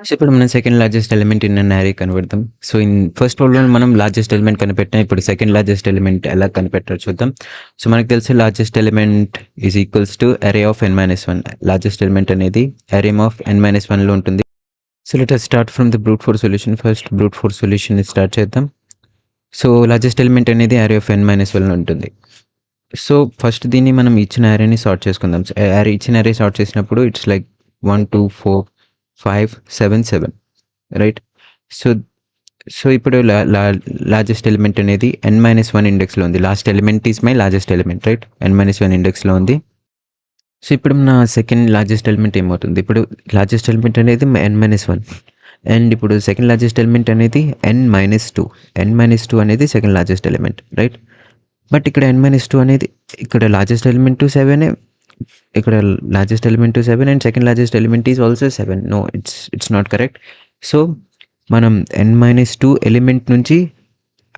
So ఇప్పుడు మనం second largest element in an అరే కనిపెడతాం. సో ఇన్ ఫస్ట్ ప్రాబ్లం మనం లార్జెస్ట్ ఎలిమెంట్ కనిపెట్టాం. ఇప్పుడు సెకండ్ లార్జెస్ట్ ఎలిమెంట్ ఎలా కనిపెట్టాలో చూద్దాం. సో మనకు తెలిసి largest element is equals to అరే ఆఫ్ n-1. లార్జెస్ట్ ఎలిమెంట్ అనేది అరే ఆఫ్ n-1లో ఉంటుంది. So let us start from the brute force solution. First brute force solution start చేద్దాం. సో లార్జెస్ట్ ఎలిమెంట్ అనేది అరే ఆఫ్ n-1 ఉంటుంది. సో ఫస్ట్ దీన్ని మనం ఇచ్చిన అరేని సార్ట్ చేసుకుందాం. ఇచ్చిన అరే సార్ట్ చేసినప్పుడు it's like 1 2 4 5 7 7, right? So so ఇప్పుడు లార్జెస్ట్ ఎలిమెంట్ అనేది n-1 ఇండెక్స్లో ఉంది. Last element is my largest element, right? n-1 ఇండెక్స్లో ఉంది. సో ఇప్పుడు నా సెకండ్ లార్జెస్ట్ ఎలిమెంట్ ఏమవుతుంది? ఇప్పుడు లార్జెస్ట్ ఎలిమెంట్ అనేది n-1 అండ్ ఇప్పుడు సెకండ్ లార్జెస్ట్ ఎలిమెంట్ అనేది n-2. n-2 అనేది second largest element, right? But ఇక్కడ n-2 అనేది ఇక్కడ లార్జెస్ట్ ఎలిమెంట్ 7, ఇక్కడ largest element 7 and second largest element is also 7. No, it's not correct. So మనం n-2 ఎలిమెంట్ నుంచి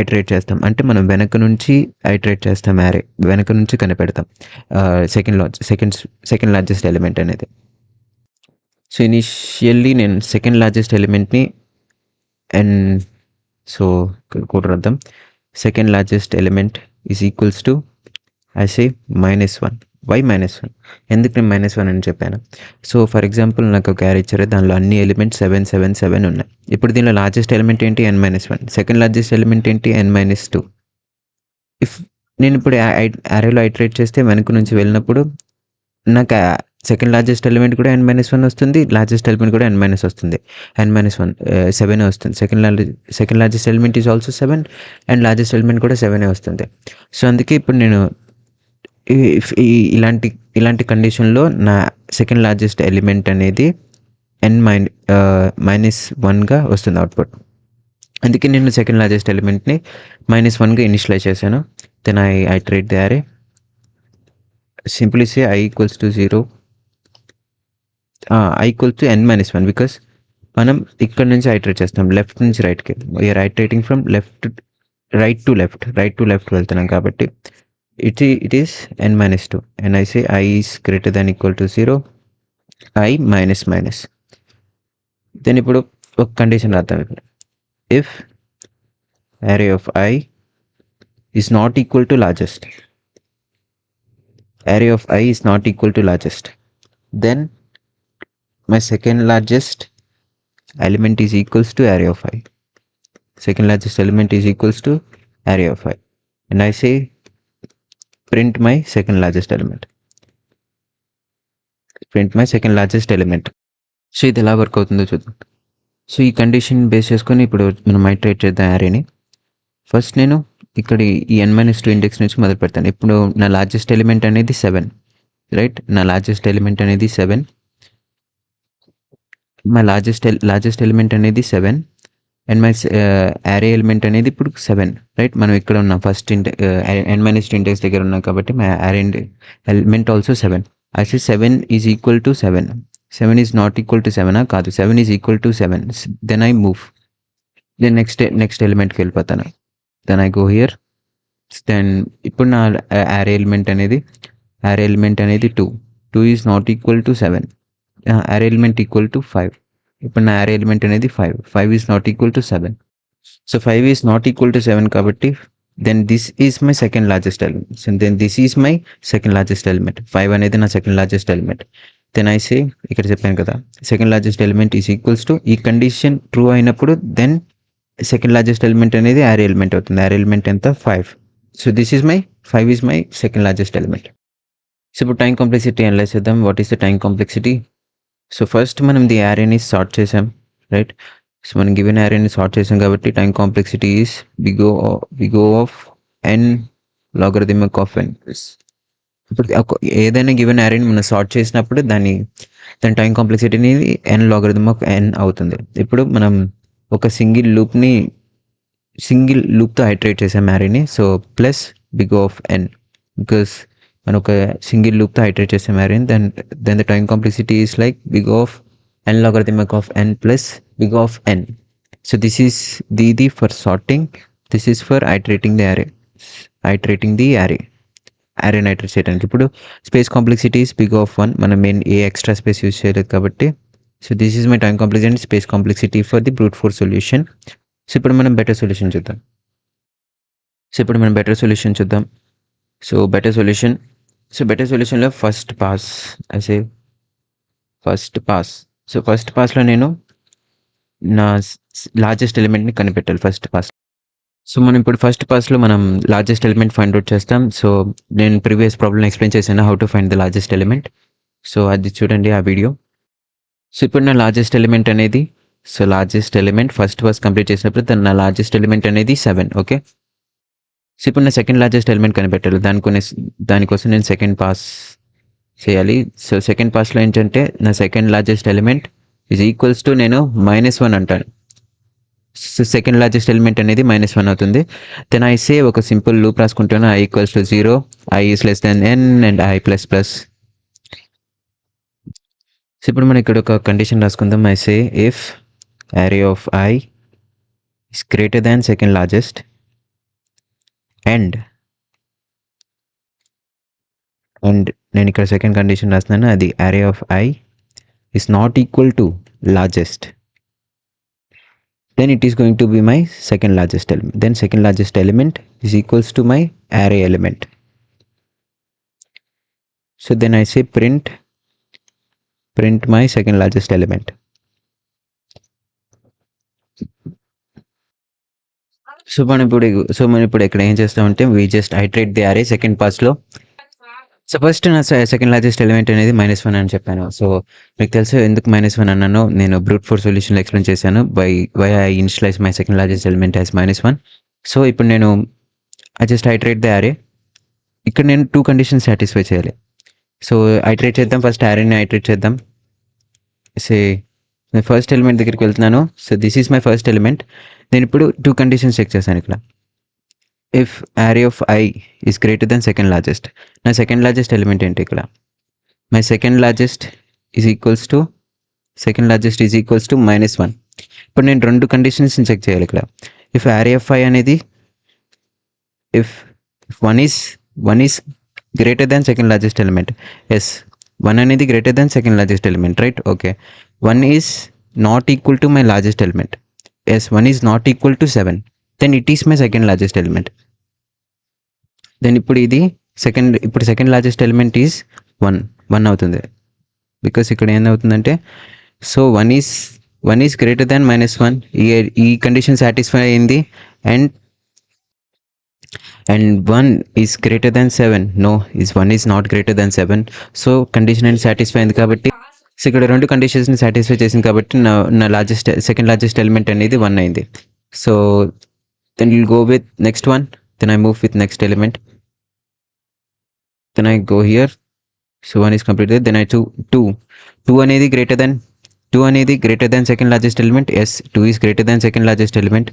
ఐటరేట్ చేస్తాం, అంటే మనం వెనక నుంచి ఐటరేట్ చేస్తాం, యారే వెనక నుంచి కనిపెడతాం సెకండ్ లార్జెస్ట్ ఎలిమెంట్ అనేది. సో ఇనిషియల్లీ నేను సెకండ్ లార్జెస్ట్ ఎలిమెంట్ని సో కూడా రాద్దాం. Second largest element is equals to I say -1. Why -1? ఎందుకు నేను -1 అని చెప్పాను? సో ఫర్ ఎగ్జాంపుల్ నాకు ఒక యారే ఇచ్చారు, దానిలో అన్ని ఎలిమెంట్స్ 7 7 7 ఉన్నాయి. ఇప్పుడు దీనిలో లార్జెస్ట్ ఎలిమెంట్ ఏంటి? n-1. సెకండ్ లార్జెస్ట్ ఎలిమెంట్ ఏంటి? n-2. ఇఫ్ నేను ఇప్పుడు యారేలో ఐటరేట్ చేస్తే వెనక నుంచి వెళ్ళినప్పుడు నాకు సెకండ్ లార్జెస్ట్ ఎలిమెంట్ కూడా n-1 వస్తుంది, లార్జెస్ట్ ఎలిమెంట్ కూడా n- వస్తుంది. n-1 7 వస్తుంది. Second largest element is also 7 and largest element కూడా 7 వస్తుంది. సో అందుకే ఇప్పుడు నేను ఇలాంటి కండిషన్లో నా సెకండ్ లార్జెస్ట్ ఎలిమెంట్ అనేది n-1గా వస్తుంది అవుట్పుట్. అందుకే నేను సెకండ్ లార్జెస్ట్ ఎలిమెంట్ని -1గా ఇనిషియలైజ్ చేశాను. Then I iterate the array. Simply say i equals to 0, i equals to n-1 because మనం ఇక్కడ నుంచి ఐటరేట్ చేస్తాం, లెఫ్ట్ నుంచి రైట్కి. We are iterating from right to left వెళ్తున్నాం కాబట్టి it is n-2 and I say I is greater than equal to 0, I minus. then ఇప్పుడు ఒక కండిషన్ రాద్దాం. ఇక్కడ if array of I is not equal to largest, then my second largest element is equals to array of I. Second largest element is equals to array of I and I say print my second largest element. So ఇది ఎలా work అవుతుందో చూద్దాం. So ఈ condition base చేసుకొని ఇప్పుడు మనం iterate చేద్దాం యారేని. First నేను ఇక్కడ ఈ n-2 ఇండెక్స్ నుంచి మొదలు పెడతాను. ఇప్పుడు నా లార్జెస్ట్ ఎలిమెంట్ అనేది 7, రైట్? నా లార్జెస్ట్ ఎలిమెంట్ అనేది 7. మై లార్జెస్ట్ ఎలిమెంట్ అనేది 7 అండ్ మై యారే ఎలిమెంట్ అనేది ఇప్పుడు 7, రైట్? మనం ఇక్కడ ఉన్నాం ఫస్ట్ n-2 ఇండెక్స్ దగ్గర ఉన్నాం కాబట్టి my array element also 7. I say 7 is equal to 7. 7 is not equal to 7 కాదు, 7 is equal to 7. Then I move. Then next ఎలిమెంట్కి వెళ్ళిపోతాను. Then I go here. Then ఇప్పుడు నా యారే ఎలిమెంట్ అనేది 2. 2 is not equal to 7. Array element equal to 5. ఇప్పుడు నా యారే element అనేది 5. 5 is not equal to 7. So 5 is not equal to 7 కాబట్టి then this is my second largest element. So then this is my second largest element. 5 అనేది నా second largest element. Then I say ఇక్కడ చెప్పాను కదా, second largest element is equals to, ఈ condition true అయినప్పుడు then second largest element అనేది array element అవుతుంది. Array element ఎంత? 5. So this is my 5 is my second largest element. So ఇప్పుడు time complexity analyse చేద్దాం. What is the time complexity? So first మనం the యారేని sort చేసాం, రైట్? సో మనం గివెన్ యారేని సార్ట్ చేసాం కాబట్టి time complexity is big O of n logarithmic of n. ఇప్పుడు ఏదైనా గివెన్ యారేని మనం సార్ట్ చేసినప్పుడు దాని టైం కాంప్లెక్సిటీ అనేది n లాగరిథమ్ ఆఫ్ n అవుతుంది. ఇప్పుడు మనం ఒక సింగిల్ లూప్తో ఐటరేట్ చేసాం యారేని. So plus big O of n, because మనం ఒక సింగిల్ లూప్తో ఐటరేట్ చేసాం యారేని. Then the time complexity is like big O of n logarithmic of n plus big of n. So this is the for sorting, this is for iterating the array iterate చేయడానికి. ఇప్పుడు space complexity is big of 1. మనం మెయిన్ ఏ extra space use చేయలేదు కాబట్టి so this is my time complexity and space complexity for the brute force solution. So ఇప్పుడు మనం better solution చూద్దాం. సో బెటర్ సొల్యూషన్లో ఫస్ట్ పాస్. సో ఫస్ట్ పాస్లో నేను నా లార్జెస్ట్ ఎలిమెంట్ని కనిపెట్టాలి ఫస్ట్ పాస్. సో మనం ఇప్పుడు ఫస్ట్ పాస్లో మనం లార్జెస్ట్ ఎలిమెంట్ ఫైండ్ అవుట్ చేస్తాం. సో నేను ప్రీవియస్ ప్రాబ్లమ్ ఎక్స్ప్లెయిన్ చేశాను how to find the largest element. So అది చూడండి ఆ వీడియో. సో ఇప్పుడు నా లార్జెస్ట్ ఎలిమెంట్ అనేది ఫస్ట్ పాస్ కంప్లీట్ చేసినప్పుడు నా లార్జెస్ట్ ఎలిమెంట్ అనేది 7. ఓకే. సో ఇప్పుడు నా సెకండ్ లార్జెస్ట్ ఎలిమెంట్ కనిపెట్టాలి. దానికోసం నేను సెకండ్ పాస్ చేయాలి. సో సెకండ్ పాస్లో ఏంటంటే నా second largest element is equals to నేను -1 అంటాను. సో సెకండ్ లార్జెస్ట్ ఎలిమెంట్ అనేది -1 అవుతుంది. దెన్ ఐ సే ఒక సింపుల్ లూప్ రాసుకుంటాను. i equals to 0, i is less than n and i plus plus. So ఇప్పుడు మనం ఇక్కడ ఒక కండిషన్ రాసుకుందాం. I say if array of i is greater than second largest and నేను ఇక్కడ second condition రాస్తున్నాను. అది array of i is not equal to largest, then it is going to be my second largest element. Then second largest element is equals to my array element. So then I say print my second largest element. So మనం ఇప్పుడు ఇక్కడ ఏం చేస్తామంటే we just iterate the array second పాస్లో. So first నా second largest element అనేది -1 అని చెప్పాను. సో మీకు తెలుసు ఎందుకు -1 అన్నానో నేను బ్రూట్ ఫోర్స్ సొల్యూషన్లో ఎక్స్ప్లెయిన్ చేశాను. Why I initialise my second largest element as -1. So ఇప్పుడు నేను I just iterate the array. ఇక్కడ నేను 2 కండిషన్స్ సాటిస్ఫై చేయాలి. సో ఐటరేట్ చేద్దాం. ఫస్ట్ యారేని ఐటరేట్ చేద్దాం. సే నేను ఫస్ట్ ఎలిమెంట్ దగ్గరికి వెళ్తున్నాను. So this is my first element. నేను ఇప్పుడు 2 కండిషన్స్ చెక్ చేశాను ఇక్కడ. If array of i is greater than second largest, నా సెకండ్ లార్జెస్ట్ ఎలిమెంట్ ఏంటి ఇక్కడ? My second largest is equals to -1. ఇప్పుడు నేను 2 కండిషన్స్ని చెక్ చేయాలి ఇక్కడ. ఇఫ్ array of i అనేది if 1 is greater than second largest element. Yes, 1 అనేది greater than second largest element, right? Okay. 1 is not equal to my largest element. Yes, 1 is not equal to 7. Then it is my second largest element. Then ఇప్పుడు second largest element is 1 అవుతుంది. Because ఇక్కడ ఏమవుతుందంటే so 1 is greater than -1. ఈ condition satisfy అయింది. And 1 is greater than 7. No, 1 is not greater than 7. So condition అనేది satisfy అయింది కాబట్టి, so ఇక్కడ 2 కండిషన్స్ని సాటిస్ఫై చేసింది కాబట్టి నా సెకండ్ లార్జెస్ట్ ఎలిమెంట్ అనేది 1 అయింది. So then we'll go with next one. Then I move with next element. Then I go here. So 1 is completed. Then I 2 అనేది greater than second largest element. Yes, 2 is greater than second largest element.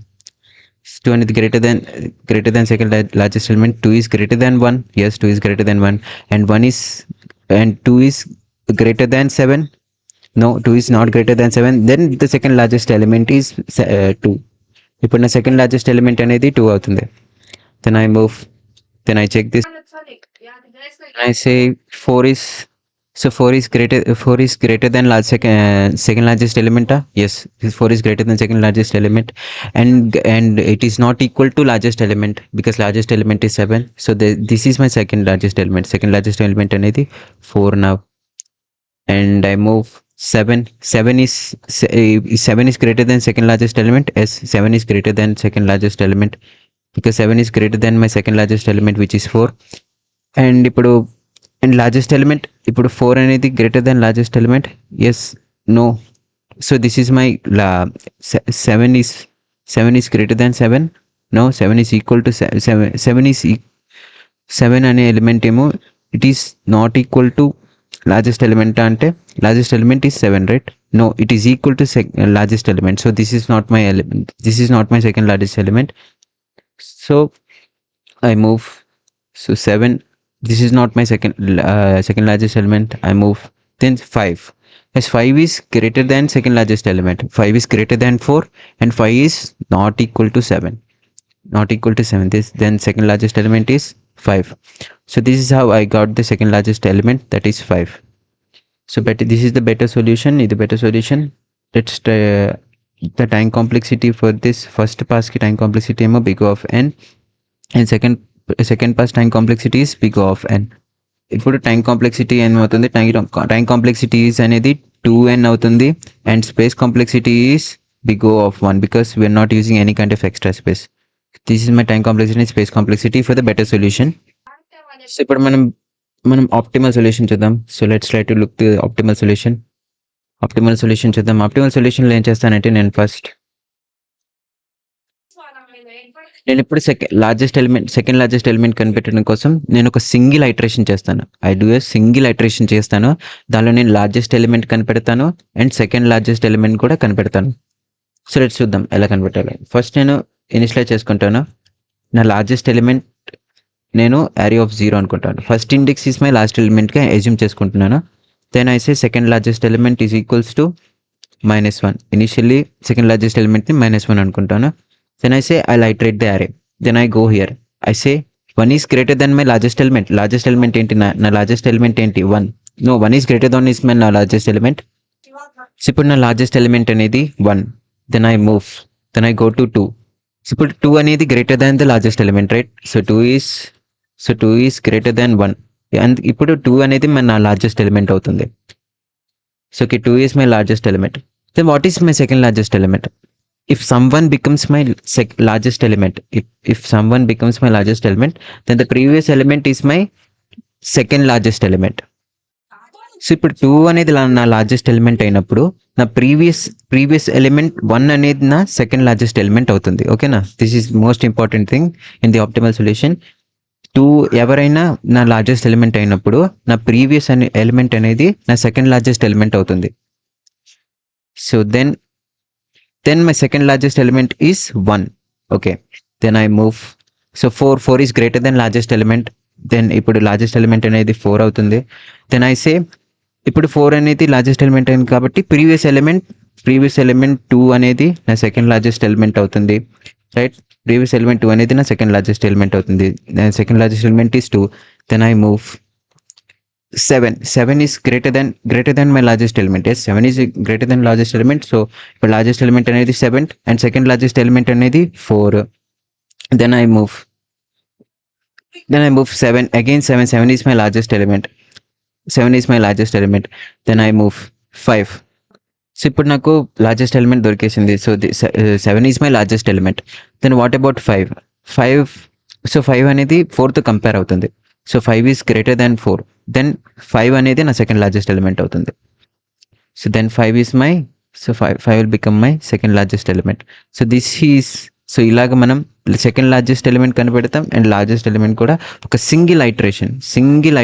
2 అనేది greater than second largest element. 2 is greater than 1. Yes, 2 is greater than 1. And 2 is greater than 7. No, 2 is not greater than 7. Then the second largest element is 2. ఇప్పుడు నా second largest element అనేది 2 అవుతుంది. Then I check this. I say 4 is greater than second largest element. Yes, 4 is greater than second largest element, and it is not equal to largest element because largest element is 7. So this is my second largest element అనేది 4 now. And I move 7 is greater than second largest element. Yes, 7 is greater than second largest element because 7 is greater than my second largest element, which is 4. And ఇప్పుడు largest element, ఇప్పుడు 4 అనేది greater than largest element. Yes, no. So this is my 7 is greater than 7. No, 7 is equal to 7 అనే element ఏమో it is not equal to largest element అంటే largest element is 7, right? No, it is equal to largest element. So this is not my element. This is not my second largest element. So I move. So 7. This is not my second largest element. I move. Then 5. As 5 is greater than second largest element. 5 is greater than 4 and 5 is not equal to 7. Then second largest element is 5. So this is how I got the second largest element, that is 5. So this is the better solution. This is the better solution. Let's the time complexity for this first pass ki time complexity emo big O of n, and second pass time complexity is big O of n. ఇప్పుడు time complexity ఏమవుతుంది, time complexity is అనేది 2n అవుతుంది, అండ్ space complexity is big O of 1 because we're not using any kind of extra space. This is my time complexity, space complexity for the better solution. So ఇప్పుడు మనం optimal solution చూద్దాం. So let's try to look the optimal solution చూద్దాం. Optimal సొల్యూషన్లో ఏం చేస్తానంటే నేను ఇప్పుడు second largest element కనిపెట్టడం కోసం నేను ఒక సింగిల్ ఐటరేషన్ చేస్తాను. చేస్తాను. దానిలో నేను లార్జెస్ట్ ఎలిమెంట్ కనిపెడతాను అండ్ సెకండ్ లార్జెస్ట్ ఎలిమెంట్ కూడా కనిపెడతాను. సో లెట్స్ చూద్దాం ఎలా కనిపెట్టాలి. ఫస్ట్ నేను ఇనిషియలైజ్ చేసుకుంటాను. నా లార్జెస్ట్ ఎలిమెంట్ నేను array of 0 అనుకుంటాను. First index is my last ఎలిమెంట్గా అజ్యూమ్ చేసుకుంటున్నాను. Then I say second largest element is equals to -1. Initially second largest ఎలిమెంట్ని -1 అనుకుంటాను. Then I say I'll iterate the array. Then I go here. I say 1 is greater than my largest element. Largest element enti na largest element enti 1. No, 1 is greater than is my largest element. So ఇప్పుడు నా largest element అనేది 1. Then I move. Then I go to 2. So ఇప్పుడు 2 అనేది greater than the largest element, right? So 2 is greater than 1. And ఇప్పుడు 2 అనేది నా largest element అవుతుంది. So 2 is my largest element. Then what is my second largest element? If someone becomes my largest element, if someone becomes my largest element, then the previous element is my second largest element. So ఇప్పుడు 2 అనేది నా largest element అయినప్పుడు నా previous element 1 అనేది నా second largest element అవుతుంది. ఓకేనా? This is most important thing in the optimal solution. 2 ఎవరైనా నా లార్జెస్ట్ ఎలిమెంట్ అయినప్పుడు నా ప్రీవియస్ ఎలిమెంట్ అనేది నా సెకండ్ లార్జెస్ట్ ఎలిమెంట్ అవుతుంది. So then my second largest element is 1. Okay, then I move. So 4 is greater than largest element. Then ఇప్పుడు largest element అనేది 4 అవుతుంది. Then I say ఇప్పుడు 4 అనేది largest element అయింది కాబట్టి ప్రీవియస్ ఎలిమెంట్ 2 అనేది నా సెకండ్ లార్జెస్ట్ ఎలిమెంట్ అవుతుంది, రైట్? ప్రీవియస్ ఎలిమెంట్ 2 అనేది నా సెకండ్ లార్జెస్ట్ ఎలిమెంట్ అవుతుంది. Second largest element is 2. Then I move. 7 is greater than my largest element. Yes, 7 is greater than largest element. So ఇప్పుడు largest element అనేది 7 and second largest element అనేది 4. Then I move 7 again. 7 is my largest element. Then I move 5. So ఇప్పుడు నాకు largest element దొరికేసింది. So 7 is my largest element. Then what about 5? So 5 అనేది 4తో compare అవుతుంది. So 5 is greater than 4. Then 5 అనేది నా second largest element అవుతుంది. So then 5 will become my second largest element. So ఇలాగ మనం సెకండ్ లార్జెస్ట్ ఎలిమెంట్ కనిపెడతాం అండ్ లార్జెస్ట్ ఎలిమెంట్ కూడా ఒక సింగిల్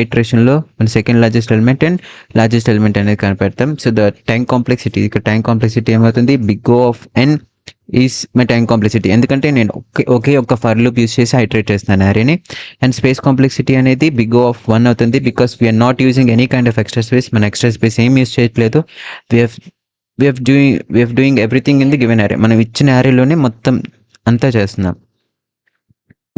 ఐటరేషన్లో మన second largest element and largest element అనేది కనిపెడతాం. సో ద టైం కాంప్లెక్సిటీ ఏమవుతుంది? Big O of n is my time complexity. ఎందుకంటే నేను ఒకే ఒక్క ఫర్ లూప్ యూస్ చేసి ఐటరేట్ చేస్తున్నాను అరేని. అండ్ స్పేస్ కాంప్లెక్సిటీ అనేది బిగ్ O of 1 అవుతుంది because we're not using any kind of extra space. మన ఎక్స్ట్రా స్పేస్ ఏం యూస్ చేయట్లేదు. we have doing everything in the given array. మనం ఇచ్చిన అరేలోనే మొత్తం అంతా చేస్తున్నాం.